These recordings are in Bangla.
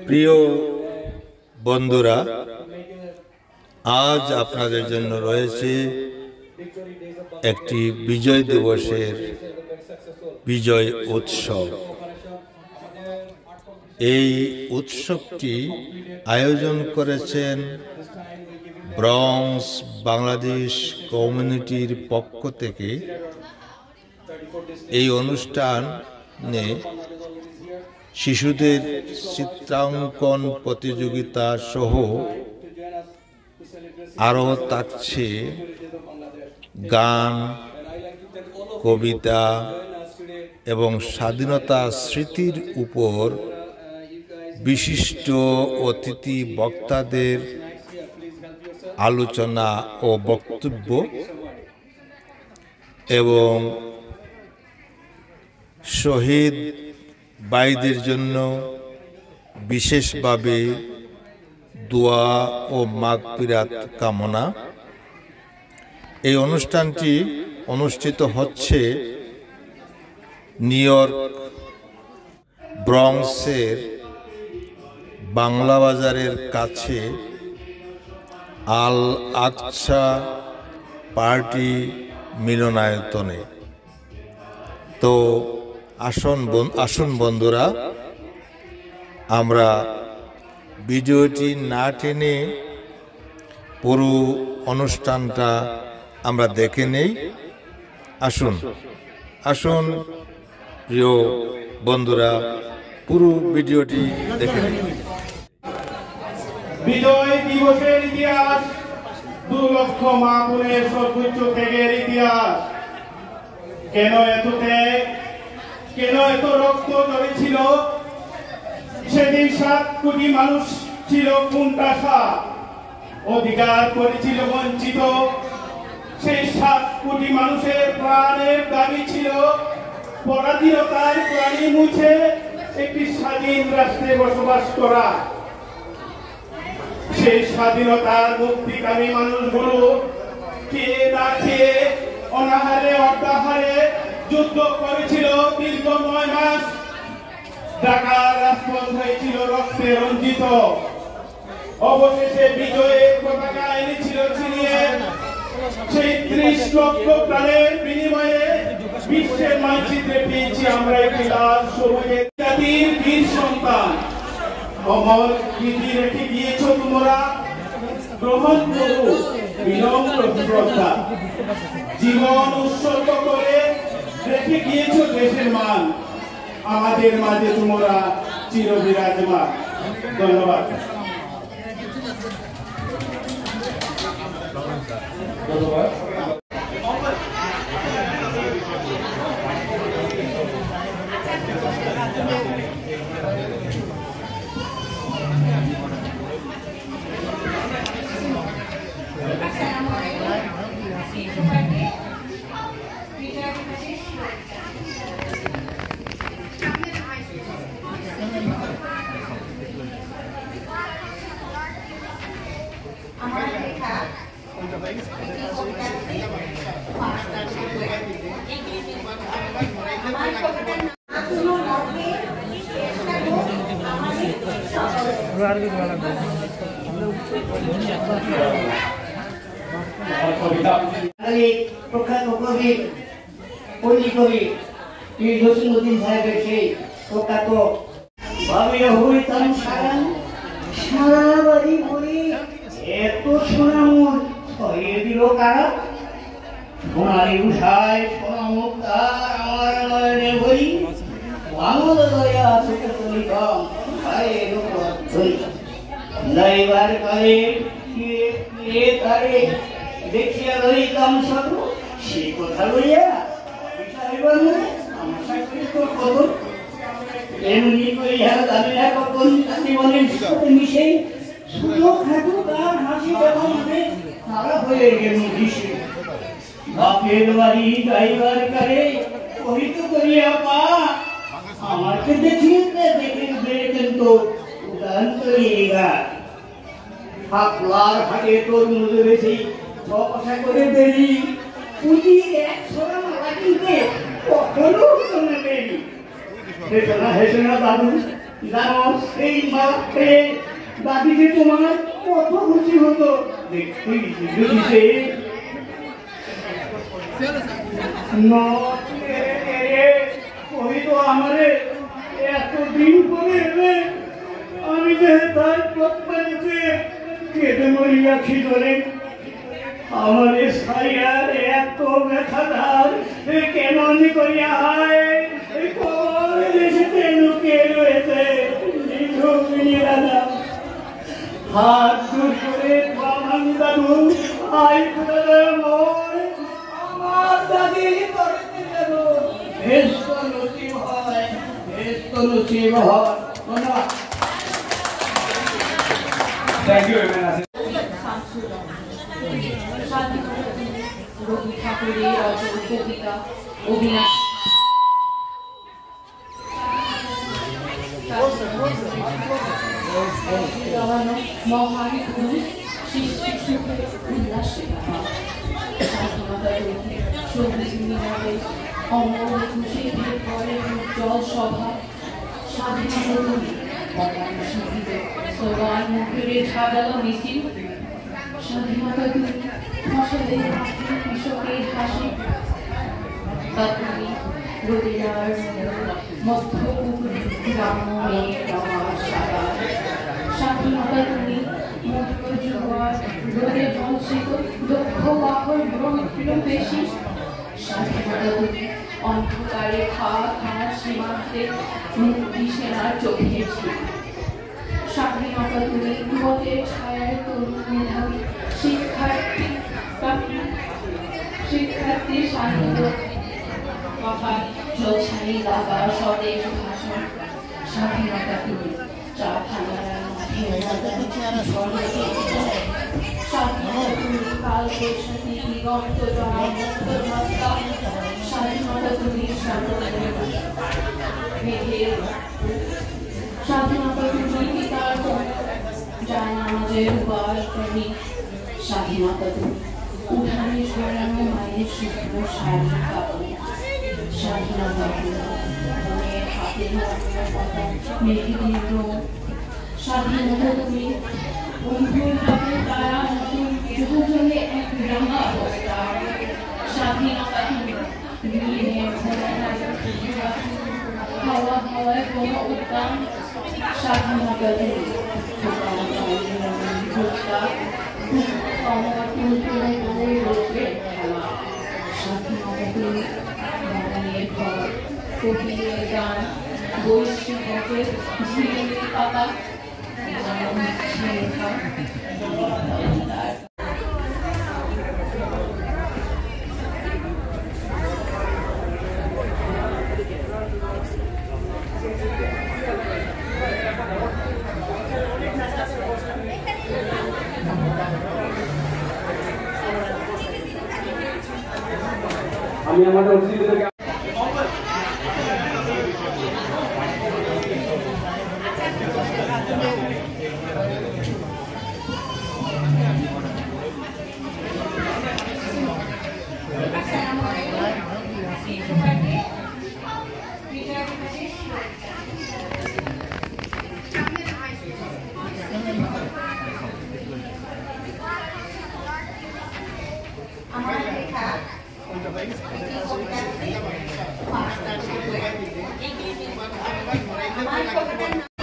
প্রিয় বন্ধুরা, আজ আপনাদের জন্য রয়েছে একটি বিজয় দিবসের বিজয় উৎসব। এই উৎসবটি আয়োজন করেছেন ব্রঙ্কস বাংলাদেশ কমিউনিটির পক্ষ থেকে। এই অনুষ্ঠানে শিশুদের চিত্রাঙ্কন প্রতিযোগিতা সহ আরও থাকছে গান, কবিতা এবং স্বাধীনতা স্মৃতির উপর বিশিষ্ট অতিথি বক্তাদের আলোচনা ও বক্তব্য এবং শহীদ ভাইদের জন্য বিশেষভাবে দোয়া ও মাগফিরাত কামনা। এই অনুষ্ঠানটি অনুষ্ঠিত হচ্ছে নিউ ইয়র্ক ব্রঙ্কসের বাংলা বাজারের কাছে আল আকসা পার্টি মিলনায়তনে। তো আসুন বন্ধুরা, আমরা ভিডিওটি না টেনে পুরো অনুষ্ঠানটা আমরা দেখে নেই। আসুন প্রিয় বন্ধুরা, পুরো ভিডিওটি দেখে নেই। বিজয় দিবসের ইতিহাস, 2 লক্ষ মা বোনের সর্বোচ্চ ত্যাগের ইতিহাস। কেন এত ত্যাগ, কেন এত রক্ত ঝরেছিল? সেদিন 7 কোটি মানুষ ছিল কোণঠাসা, অধিকার করেছিল বঞ্চিত। সেই 7 কোটি মানুষের প্রাণের দাবি ছিল পরাধীনতার প্রাণী মুছে একটি স্বাধীন রাষ্ট্রে বসবাস করা। সেই স্বাধীনতার মুক্তিকামী মানুষগুলো খেয়ে না খেয়ে, অনাহারে অর্ধাহারে যুদ্ধ করেছিল দীর্ঘ 9 মাস। ঢাকার রাজপথ হয়েছিল রক্তে রঞ্জিত। অবশেষে বিজয়ের পতাকা এনেছিল ছিনিয়ে। সেই 30 লক্ষ প্রাণের বিনিময়ে বিশ্বের মানচিত্রে পেয়েছি আমরা একটি লাল সবুজের জাতির বীর সন্তান। অমর কীর্তি রেখে গিয়েছ তোমরা, গ্রহণ করো বিনম্র শ্রদ্ধা। জীবন উৎসর্গ করে রেখে গিয়েছ দেশের মান। আমাদের মাঝে তোমরা চিরবিরাজমান। ধন্যবাদ। প্রখ্যাত কবি, পল্লী কবি পীর জসিমউদ্দিন সাহেবের সেই প্রখ্যাত ভাবিয়া হইতাম সারা বাড়ি বলি এত সোনামুর ছড়িয়ে দিল কারা। সোনালি উষায় সোনামুক্তার আমার নয়নে বই, বাংল দয়া থেকে চলিতাম ভাইয়ের উপর ধরি। যাইবার কালে তারে দেখিয়া রইতাম শুধু সে কথা লইয়া আমার সাথে কত এমনি করিয়া জানি না কখন জীবনের সাথে মিশে শুধু খাটু গান হাসি দেখানে তারা হয়ে গেল দিশে। বাপের বাড়ি যাইবার কালে কহিত করিয়া পা আমাকে দেখিতে দেখে কিন্তু উদান করিয়া আপনার হাতে তোর মধ্যে বেশি বসা করে দেরি পুঁজি 100 মালা কিনতে কখনো শুনে নেই। হেসে না দাদু, জানো সেই মাছ খেয়ে দাদি যে তোমার কত খুশি হতো দেখতেই যদি সে ওই তো আমারে এতদিন পরে এলে আমি যে তার প্রত্যাশে কেঁদে মরিয়াছি ধরে আমার সাইয়ার এত ব্যথাদার কেমন করিয়া হয় লুকে রয়েছে হাত দূর করে বামানি দাদু আই আমার দাদি বেশ তো নসিব হয় বেশ তো নসিব হয় ধন্যবাদ। থ্যাংক ইউ রবি ঠাকুরের অজর কবিতা অভিনাশ মহান পুরুষ সৃষ্টি সুখে উল্লাসে চব্বিশ মিনারে অমর একুশে পরের উজ্জ্বল সভা স্বাধীনতা সোয়ান মুখের সাজালো মিছিল স্বাধীনতা তুমি ফসলের মাঠে কৃষকের হাসি তাৎক্ষণিক রোদেলার মধ্যপুর গ্রামে আমার সারা স্বাধীনতা তুমি মধ্য যুগার রোদে বঞ্চিত দক্ষ বাহর ব্রহ্ম বেশি স্বাধীনতা তুমি অন্ধকারে খাওয়া সীমান্তে মুক্তি সেনার চোখে ছিল স্বাধীনতা তুমি যুবকের ছায়ায় তরুণ মেধাবী শিক্ষার্থী সাহিত্য কথা জলছানি লাগা স্বদেশ ভাষণ স্বাধীনতা তুমি চা খানার মাঠে স্বাধীনতা তুমি কাল বৈশাখী দিগন্ত জনমুক্তমাত্রা স্বাধীনতা তুমি স্বাধীনতা তুমি পিতার যায় নামাজের উপায় তুমি স্বাধীনতা তুমি উঠানে সরানো মায়ের শুক্র শাড়ি কাপড় স্বাধীনতা মনের হাতে মেঘের রোগ স্বাধীনতা তুমি বন্ধুর হাতে তারা নতুন যুগজলে এক রাঙা অবস্থা স্বাধীনতা তুমি হাওয়া হাওয়ায় কোনো উদ্যান স্বাধীনতা তুমি কবির গান বৈশ্বিকের ঝিলিমিলি পাতা আমি আমাদের অতিথিদেরকে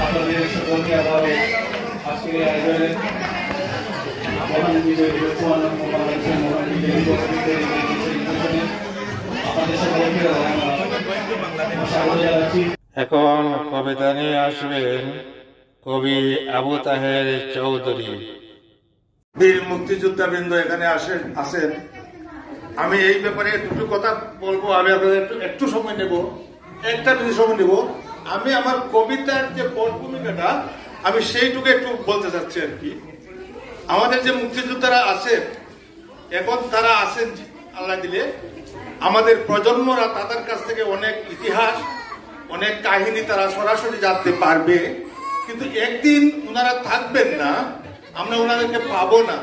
আপনাদের সকলকে আবার আজকের আয়োজনে মহান বিজয় দিবস বাংলাদেশের মহান বিজয় দিবসের আপনাদের সকলকে স্বাগত জানাচ্ছি। এখন কবিতা নিয়ে আসবেন কবি আবু তাহের চৌধুরী। বীর মুক্তিযোদ্ধাবৃন্দ এখানে আসেন। আমি এই ব্যাপারে দুটো কথা বলবো। আমি আপনাদের একটু সময় নেব, একটা মিনিট সময় নেব। আমি আমার কবিতার যে পটভূমিকাটা আমি সেইটুকু একটু বলতে চাচ্ছি আর কি। আমাদের যে মুক্তিযোদ্ধারা আছেন এখন, তারা আছেন আল্লাহ দিলে, আমাদের প্রজন্মরা তাদের কাছ থেকে অনেক ইতিহাস, অনেক কাহিনী তারা সরাসরি জানতে পারবে, কিন্তু একদিন ওনারা থাকবেন না, আমরা ওনাদেরকে পাবো না।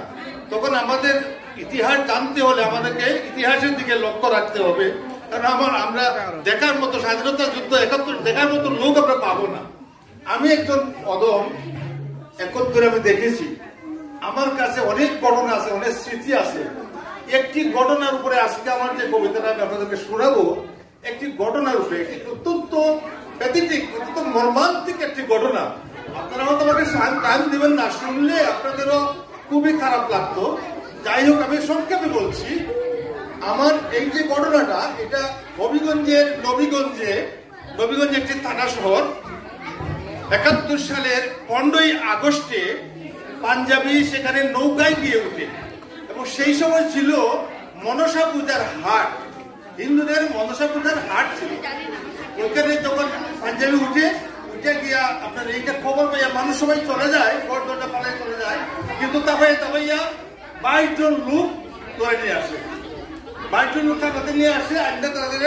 তখন আমাদের ইতিহাস জানতে হলে আমাদেরকে ইতিহাসের দিকে লক্ষ্য রাখতে হবে, কারণ আমরা দেখার মতো স্বাধীনতা যুদ্ধ ৭১ দেখার মতো লোক আমরা পাবো না। আমি একজন অদম, 71 আমি দেখেছি। আমার কাছে অনেক ঘটনা আছে, অনেক স্মৃতি আছে। একটি ঘটনার উপরে আজকে আমার যে কবিতাটা আমি আপনাদেরকে শোনাবো, একটি ঘটনার উপরে, অত্যন্ত ব্যতিক্রম, অত্যন্ত মর্মান্তিক একটি ঘটনা। আপনারা হয়তো আমাকে টাইম দিবেন না, শুনলে আপনাদেরও খুবই খারাপ লাগতো। যাই হোক, আমি সংক্ষেপে বলছি। আমার এই যে ঘটনাটা, এটা নবীগঞ্জে একটি থানা শহর। 71 সালের 15ই আগস্টে পাঞ্জাবি সেখানে নৌকায় গিয়ে উঠে, এবং সেই সময় ছিল মনসা পূজার হাট, হিন্দুদের মনসা পূজার হাট ছিল। ওইখানে যখন পাঞ্জাবি উঠে গিয়া আপনার এইটা খবর পাইয়া মানুষ সবাই চলে যায়, গড়দরটা পালায় চলে যায়, কিন্তু তাবাইয়া 22 জন লোক ধরে নিয়ে আসে। 22 জন লোক তাদের নিয়ে আসে, আড্ডা তাদের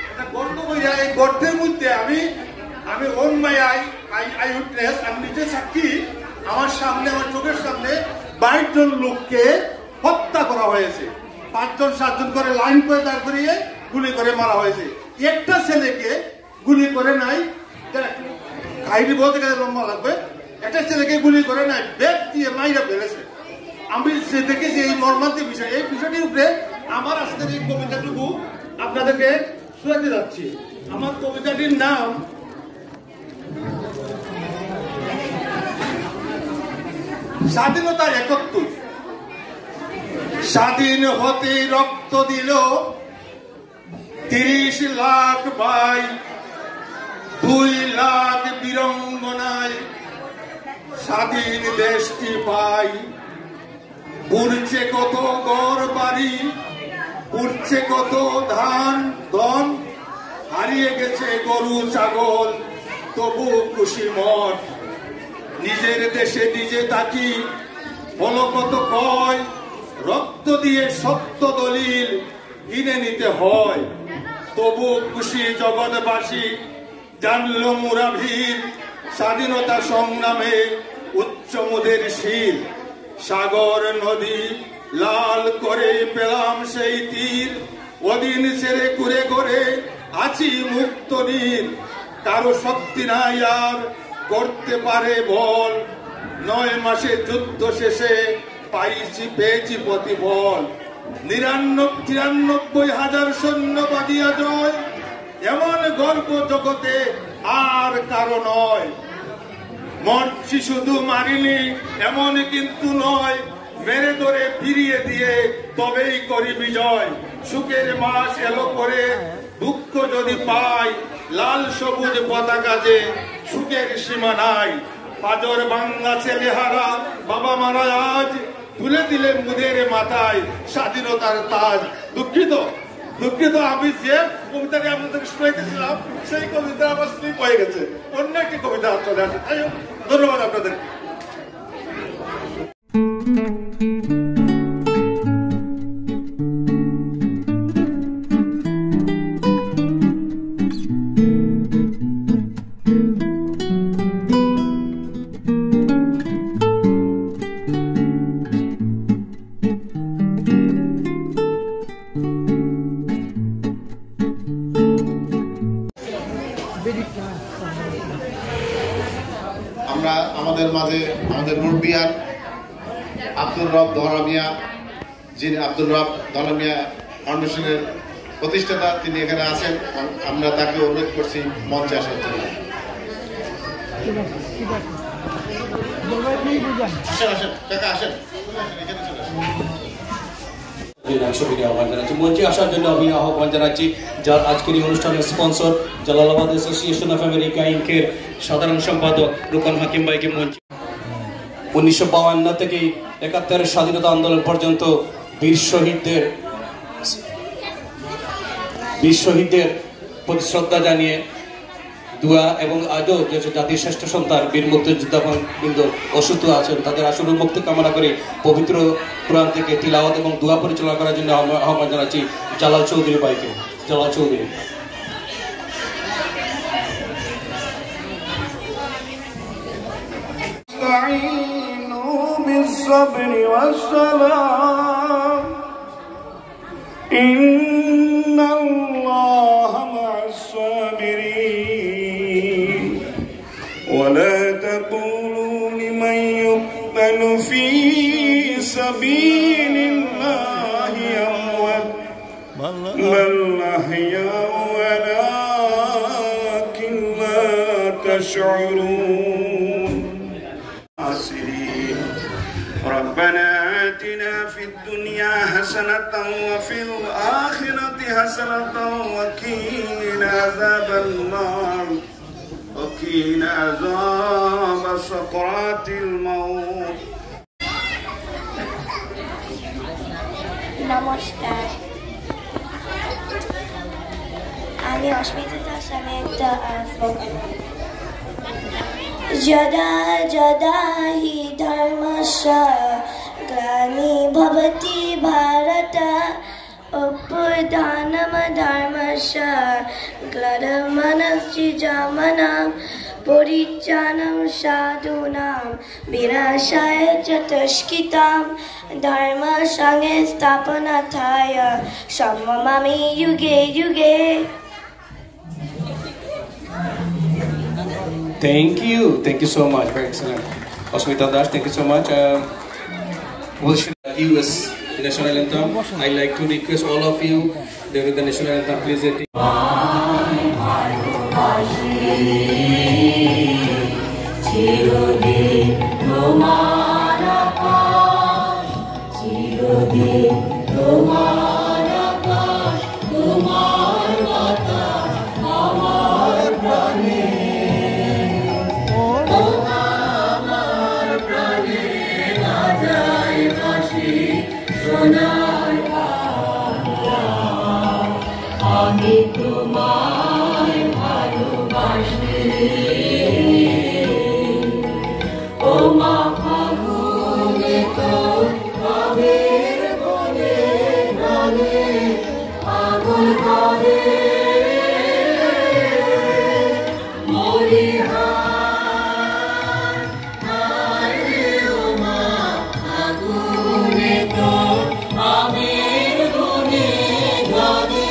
একটা গর্ত কইয়া, এই গর্তের মধ্যে আমি ওন মাই আই উইটনেস, আমি নিজে সাক্ষী, আমার সামনে, আমার চোখের সামনে 22 জন লোককে হত্যা করা হয়েছে। 5 জন 7 জন করে লাইন করে দাঁড় করিয়ে গুলি করে মারা হয়েছে। একটা ছেলেকে গুলি করে নাই, কাহিনী বলতে গেলে লম্বা লাগবে, একটা ছেলেকে গুলি করে নাই, ব্যাগ দিয়ে মাইরা ফেলেছে। আমি দেখেছি এই মর্মান্তিক বিষয়। এই বিষয়টির উপরে আমার আজকের এই কবিতাটুকু আপনাদেরকে শোনাতে যাচ্ছি। আমার কবিতাটির নাম স্বাধীনতা 71। স্বাধীন হতে রক্ত দিল 30 লাখ ভাই, 2 লাখ বীরঙ্গনায় স্বাধীন দেশটি পাই। পুড়ছে কত ঘর বাড়ি, পুড়ছে কত ধান ধন, হারিয়ে গেছে গরু ছাগল, তবু খুশি মন। নিজের দেশে নিজে তাকি বলো কত কয়, রক্ত দিয়ে সত্য দলিল কিনে নিতে হয়। তবু খুশি জগৎবাসী, জানলো মুরা ভিড়, স্বাধীনতা সংগ্রামে উচ্চ মোদের শির। সাগর নদী লাল করে পেলাম সেই তীর, ওদিন ছেড়ে ঘুরে ঘুরে আছি মুক্ত নীর। কারো শক্তি নাই আর করতে পারে বল, 9 মাসে যুদ্ধ শেষে পেয়েছি প্রতিফল। 93,000 সৈন্য বাঁধিয়া জয়, এমন গর্ব জগতে আর কারো নয়। মরছি শুধু মারিনি এমন কিন্তু নয়, মেরে ধরে ফিরিয়ে দিয়ে তবেই করি বিজয়। সুখের মাস এলো করে দুঃখ যদি পাই, লাল সবুজ পতাকা যে সুখের সীমা নাই। পাজর বাংলা ছেলেহারা বাবা মারা আজ, তুলে দিলে মুদের মাথায় স্বাধীনতার তাজ। দুঃখিত, আমি যে কবিতাটি আপনাদের শোনাইতেছিলাম সেই কবিতা আমার স্লিপ হয়ে গেছে, অন্য একটি কবিতা চলে আসে। ধন্যবাদ আপনাদের। আমরা আমাদের মাঝে আমাদের মুরব্বিয়ান আব্দুল রব ধলামিয়া, যিনি আব্দুল রব ধলামিয়া ফাউন্ডেশনের প্রতিষ্ঠাতা, তিনি এখানে আছেন। আমরা তাকে অনুরোধ করছি মঞ্চে আসার জন্য। আসেন কাকা, আসেন, এখানে চলে আসেন। আহ্বান জানাচ্ছি মঞ্চে আসার জন্য। আমি আহ্বান জানাচ্ছি যার আজকের এই অনুষ্ঠানের sponsor Jalalabad association of America ইনকের সাধারণ সম্পাদক রুকন হাকিম ভাইকে মঞ্চে। 1952 থেকে 71 স্বাধীনতা আন্দোলন পর্যন্ত বীর শহীদদের প্রতি শ্রদ্ধা জানিয়ে দোয়া, এবং আজও যে জাতির শ্রেষ্ঠ সন্তান বীর মুক্তিযোদ্ধা বৃন্দ অসুস্থ আছেন তাদের আশুর মুক্তি কামনা করে পবিত্র কোরআন থেকে তিলাওয়াত এবং দোয়া পরিচালনা করার জন্য আহ্বান জানাচ্ছি জালাল চৌধুরী ভাইকে। জালাল চৌধুরী। ولا تقولوا لمن يقتل في سبيل الله أموات بل أحياء ولكن لا تشعرون ربنا آتنا في الدنيا حسنة وفي الآخرة حسنة وقنا عذاب النار وقنا عذاب سكرات الموت নমস্কার, আমি অস্মিতা দাস। আমি একটা যদা যদা হি ধর্মস্য গ্লানি ভবতি ভারত অভ্যুত্থানম ধর্মস্য গ্লাদমনশ্চিজমনম পরিত্রাণম সাধূনাং বিনাশায় চ তুষ্কিতাম ধর্ম সংস্থাপনার্থায় সম্মামি যুগে যুগে। Thank you so much. Very excellent. Asmita Das, thank you so much. We'll should US national anthem. I'd like to request all of you during the national anthem, please. আমি তোমায় ভালোবাসি ও মা ফাগুনে তো আবির বলে গানে পাগল করে মরি হায় ও মা ফাগুনে তো আবির বলে গানে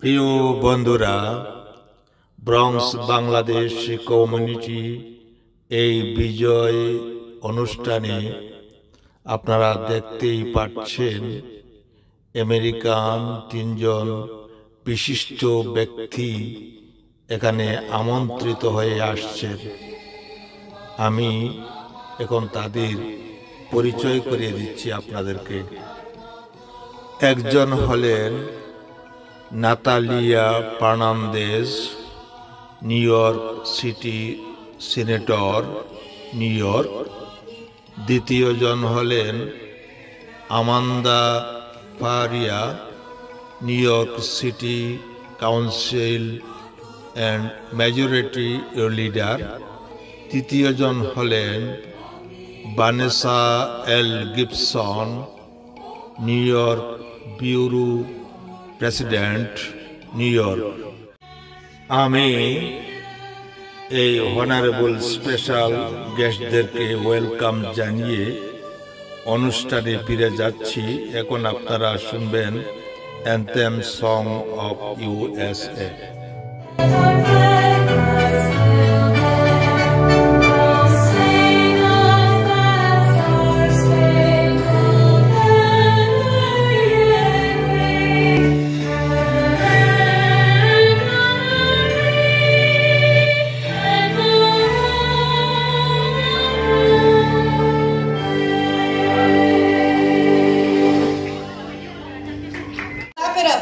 প্রিয় বন্ধুরা, ব্রঙ্কস বাংলাদেশ কমিউনিটি এই বিজয় অনুষ্ঠানে আপনারা দেখতেই পাচ্ছেন আমেরিকান 3 জন বিশিষ্ট ব্যক্তি এখানে আমন্ত্রিত হয়ে আসছেন। আমি এখন তাদের পরিচয় করিয়ে দিচ্ছি আপনাদেরকে। একজন হলেন Natalia Fernandez, New York City senator, New York. দ্বিতীয়জন হলেন Amanda Faria, New York City council and majority leader. তৃতীয়জন হলেন Vanessa L Gibson, New York borough president, New York. আমি এই অনারেবল স্পেশাল গেস্টদেরকে ওয়েলকাম জানিয়ে অনুষ্ঠানে ফিরে যাচ্ছি। এখন আপনারা শুনবেন anthem song of USA.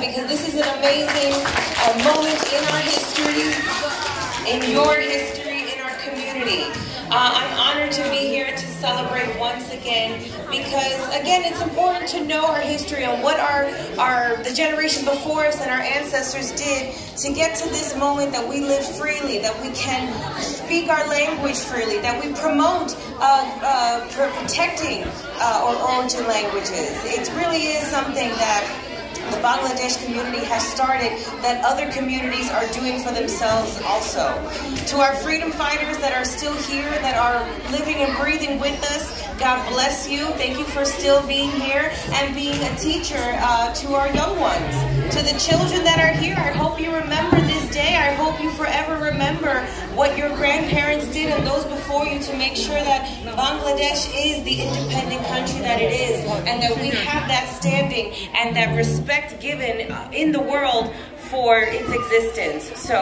Because this is an amazing moment in our history, in your history, in our community. I'm honored to be here to celebrate once again because, again, it's important to know our history and what the generation before us and our ancestors did to get to this moment that we live freely, that we can speak our language freely, that we promote protecting our origin languages. It really is something that the Bangladesh community has started that other communities are doing for themselves also. To our freedom fighters that are still here, that are living and breathing with us, God bless you. Thank you for still being here and being a teacher to our young ones. To the children that are here, I hope you remember this day. I hope you forever remember what your grandparents did and those before you to make sure that Bangladesh is the independent country that it is, and that we have that standing and that respect given in the world for its existence. So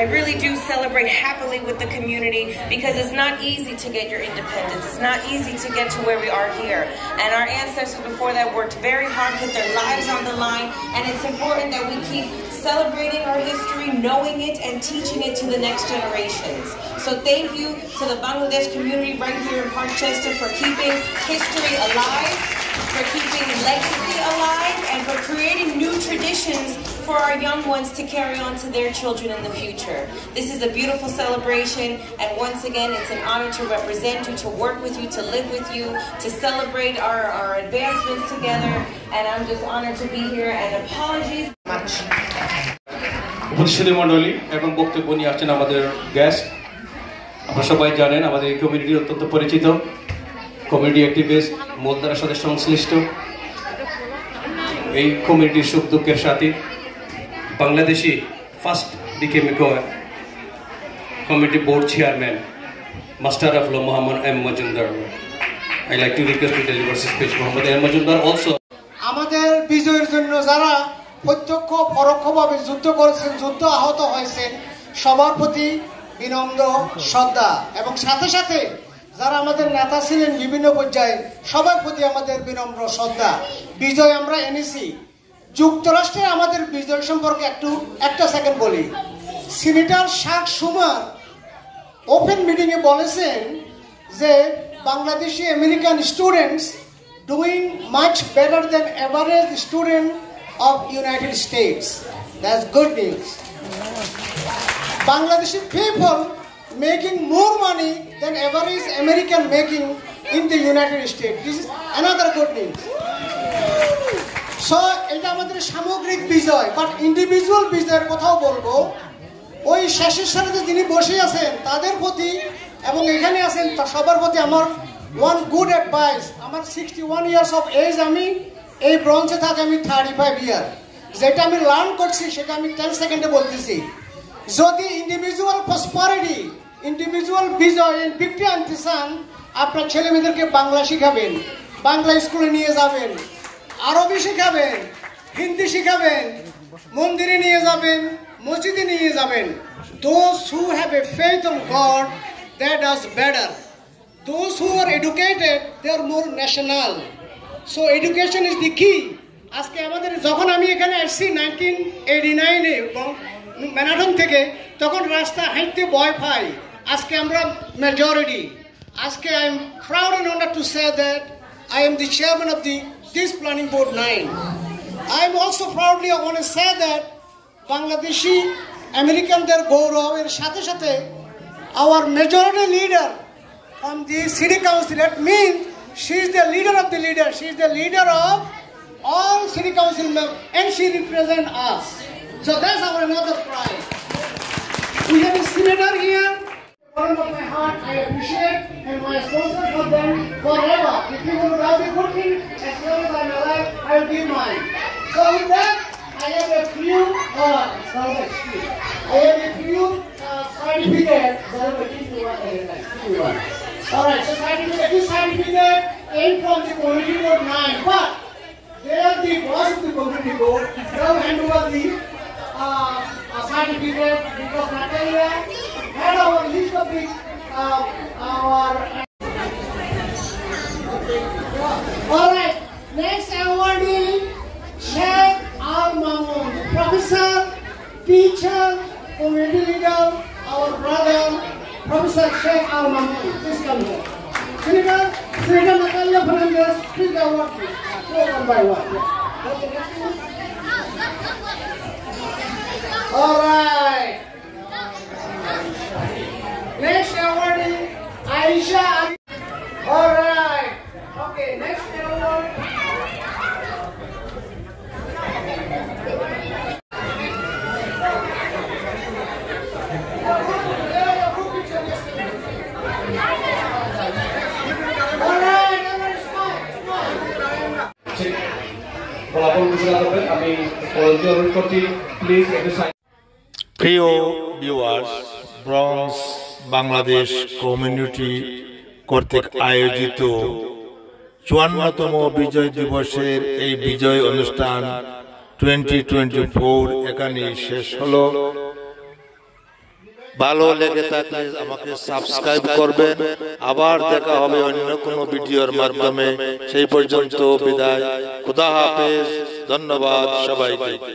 I really do celebrate happily with the community, because it's not easy to get your independence. It's not easy to get to where we are here. And our ancestors before that worked very hard, put their lives on the line, and it's important that we keep celebrating our history, knowing it, and teaching it to the next generations. So thank you to the Bangladesh community right here in Parkchester for keeping history alive, for keeping legacy alive, and for creating new traditions for our young ones to carry on to their children in the future. This is a beautiful celebration, and once again, it's an honor to represent you, to work with you, to live with you, to celebrate our advancements together, and I'm just honored to be here, and apologies much. উপস্থিতি মণ্ডলী এবং বক্তব্য নিয়ে আসছেন আমাদের গেস্ট। আপনারা সবাই জানেন আমাদের এই কমিউনিটি অত্যন্ত পরিচিত, কমিউনিটি অ্যাক্টিভিস্ট, মূলধারার সাথে সংশ্লিষ্ট, এই কমিউনিটির সুখ দুঃখের সাথী, Bangladeshi first DK committee board chairman master of law Mohammad M Majumdar. I like to request to deliver speech Mohammad M Majumdar also. আমাদের বিজয়ের জন্য যারা প্রত্যক্ষ পরোক্ষভাবে যুদ্ধ করেছেন, যুদ্ধ আহত হয়েছেন, সবার প্রতি বিনম্র শ্রদ্ধা, এবং সাথে সাথে যারা আমাদের নেতা ছিলেন বিভিন্ন পর্যায়ে সবার প্রতি আমাদের বিনম্র শ্রদ্ধা। বিজয় আমরা এনেছি। যুক্তরাষ্ট্রে আমাদের বিজয় সম্পর্কে একটা সেকেন্ড বলি। সিনেটর শাক সুমার ওপেন মিটিংয়ে বলেছেন যে Bangladeshi American students doing much better than average student of United States. That's good news. Bangladeshi people making more money than average American making in the United States. This is another good news. So এটা আমাদের সামগ্রিক বিজয়, বাট ইন্ডিভিজুয়াল বিজয়ের কথাও বলবো। ওই শেষের সাথে যিনি বসে আছেন তাদের প্রতি এবং এখানে আছেন সবার প্রতি আমার one good advice. আমার 61 years of age, আমি এই ব্রঞ্জে থাকি, আমি 35 year। যেটা আমি লার্ন করছি সেটা আমি 10 সেকেন্ডে বলতেছি। যদি ইন্ডিভিজুয়াল প্রসপারিটি, ইন্ডিভিজুয়াল বিজয় এন্ড ভিক্টরি আনতে চান, আপনার ছেলে মেয়েদেরকে বাংলা শিখাবেন, বাংলা স্কুলে নিয়ে যাবেন, আরবি শিখাবেন, হিন্দি শিখাবেন, মন্দিরে নিয়ে যাবেন, মসজিদে নিয়ে যাবেন। Those who have a faith on God, that does better. Those who are educated, they are more national. So education is the key. আজকে আমাদের যখন আমি এখানে আসছি 1989-এ ম্যানাটন থেকে, তখন রাস্তা হাঁটতে ভয় পাই। আজকে আমরা মেজরিটি। আজকে I am proud and honored to say that I am the chairman of this planning board 9. I am also proudly I want to say that Bangladeshi Americanদের গৌরবের সাথে সাথে our majority leader from the city council, that means she is the leader of the leader. She is the leader of all city council members, and she represents us. So that's our another pride. We have a senator here. Bottom of my heart, I appreciate, and my sponsor for them forever. If you will do a good thing, as long as I'm alive, I will give mine. So with that, I have a few. I have a few certificates that are waiting to one. All right, so this certificate came from the community board 9, but they are the boss of the community board. They will hand over the certificate because Natalia had our list of the our. All right, next awardee, Sheikh Al Mamun, professor, teacher, community leader, our brother. Professor Sheikh Al Mamun, please come here. Senator Natalia Fernandez, please go one by one. All right. Next awardee, Aisha. All right. Okay, next award. ফলাফল ঘোষণা করবেন। আমি সকলকে অনুরোধ করছি প্লিজ একটু প্রিয় ভিউয়ার্স, ব্রঞ্জ বাংলাদেশ কমিউনিটি কর্তৃক আয়োজিত ৫৪তম বিজয় দিবসের এই বিজয় অনুষ্ঠান 2024 এখানে শেষ হলো। ভালো লেগে থাকলে আমাকে সাবস্ক্রাইব করবেন। আবার দেখা হবে অন্য কোনো ভিডিওর মাধ্যমে। সেই পর্যন্ত বিদায়। খোদা হাফেজ। ধন্যবাদ সবাইকে।